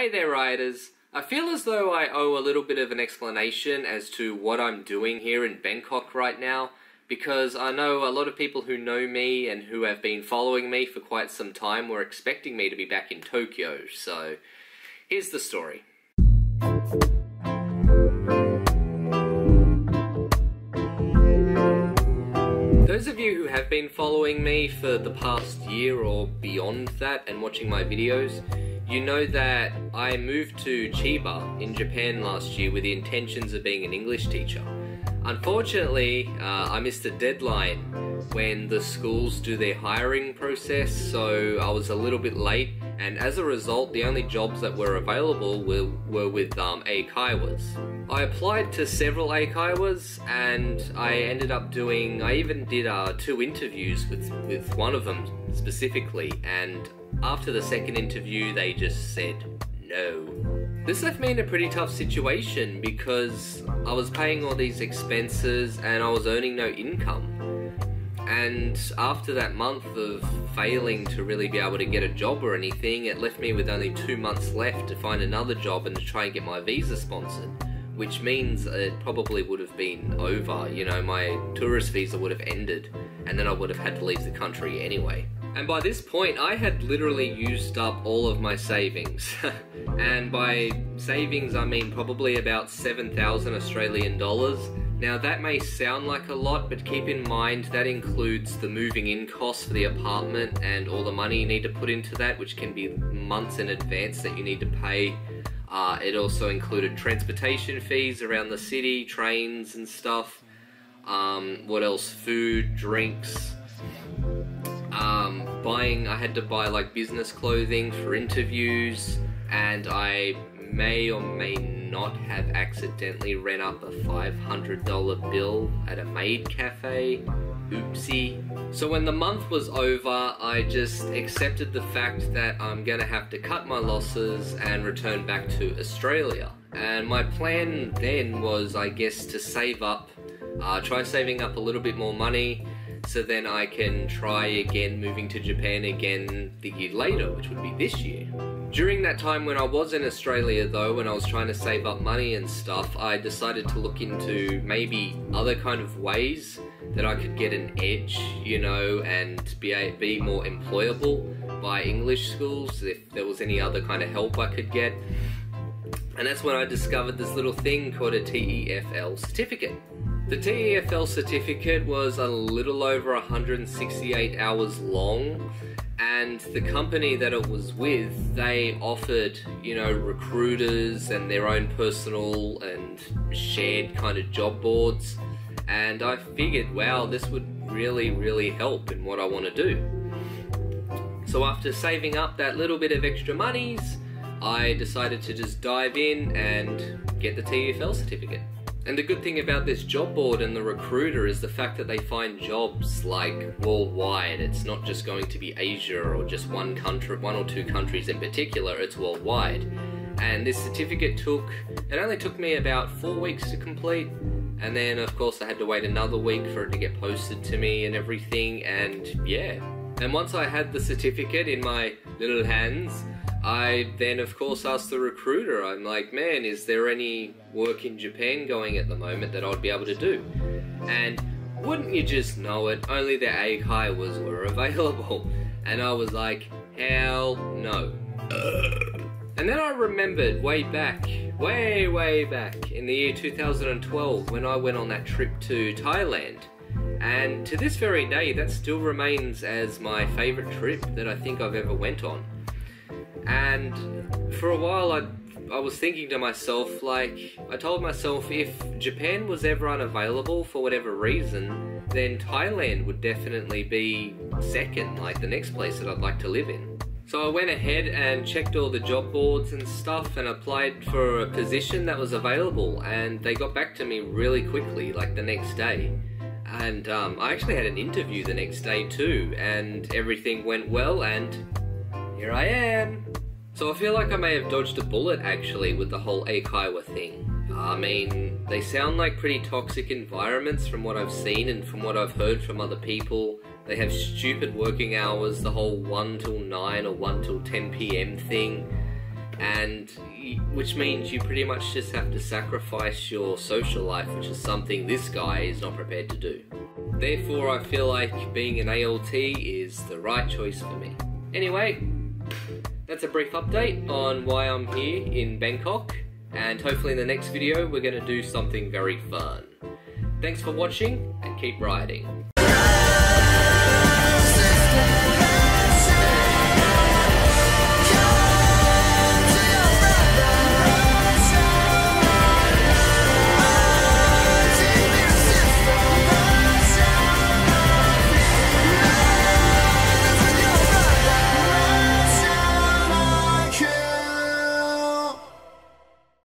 Hey there, rioters. I feel as though I owe a little bit of an explanation as to what I'm doing here in Bangkok right now, because I know a lot of people who know me and who have been following me for quite some time were expecting me to be back in Tokyo, so here's the story. Those of you who have been following me for the past year or beyond that and watching my videos, you know that I moved to Chiba in Japan last year with the intentions of being an English teacher. Unfortunately, I missed a deadline when the schools do their hiring process, so I was a little bit late, and as a result, the only jobs that were available were with eikaiwas. I applied to several eikaiwas, and I even did 2 interviews with one of them specifically, and after the second interview, they just said no. This left me in a pretty tough situation because I was paying all these expenses and I was earning no income. And after that month of failing to really be able to get a job or anything, it left me with only 2 months left to find another job and to try and get my visa sponsored. Which means it probably would have been over, you know, my tourist visa would have ended and then I would have had to leave the country anyway. And by this point, I had literally used up all of my savings. And by savings, I mean probably about 7,000 Australian dollars. Now that may sound like a lot, but keep in mind that includes the moving in costs for the apartment and all the money you need to put into that, which can be months in advance that you need to pay. It also included transportation fees around the city, trains and stuff. What else? Food, drinks. I had to buy like business clothing for interviews, and I may or may not have accidentally ran up a $500 bill at a maid cafe. Oopsie. So when the month was over, I just accepted the fact that I'm gonna have to cut my losses and return back to Australia. And my plan then was, I guess, to save up, try saving up a little bit more money, so then I can try again moving to Japan again the year later, which would be this year. During that time when I was in Australia though, when I was trying to save up money and stuff, I decided to look into maybe other kind of ways that I could get an edge, you know, and be more employable by English schools, if there was any other kind of help I could get. And that's when I discovered this little thing called a TEFL certificate. The TEFL certificate was a little over 168 hours long, and the company that it was with, they offered, you know, recruiters and their own personal and shared kind of job boards, and I figured, wow, this would really help in what I want to do. So after saving up that little bit of extra monies, I decided to just dive in and get the TEFL certificate. And the good thing about this job board and the recruiter is the fact that they find jobs like worldwide. It's not just going to be Asia or just one or two countries in particular, it's worldwide. And this certificate only took me about 4 weeks to complete. And then of course I had to wait another week for it to get posted to me and everything, and yeah. And once I had the certificate in my little hands, I then of course asked the recruiter, I'm like, man, is there any work in Japan going at the moment that I'd be able to do? And wouldn't you just know it, only the eikaiwas were available. And I was like, hell no. And then I remembered way back in the year 2012 when I went on that trip to Thailand. And to this very day, that still remains as my favourite trip that I think I've ever went on. And for a while I was thinking to myself, like, I told myself if Japan was ever unavailable for whatever reason, then Thailand would definitely be second, like the next place that I'd like to live in. So I went ahead and checked all the job boards and stuff and applied for a position that was available, and they got back to me really quickly, like the next day. And I actually had an interview the next day too, and everything went well, and here I am. So I feel like I may have dodged a bullet actually with the whole eikaiwa thing. I mean, they sound like pretty toxic environments from what I've seen and from what I've heard from other people. They have stupid working hours, the whole 1 till 9 or 1 till 10 PM thing. and which means you pretty much just have to sacrifice your social life, which is something this guy is not prepared to do. Therefore, I feel like being an ALT is the right choice for me. Anyway, that's a brief update on why I'm here in Bangkok, and hopefully in the next video we're going to do something very fun. Thanks for watching, and keep riding.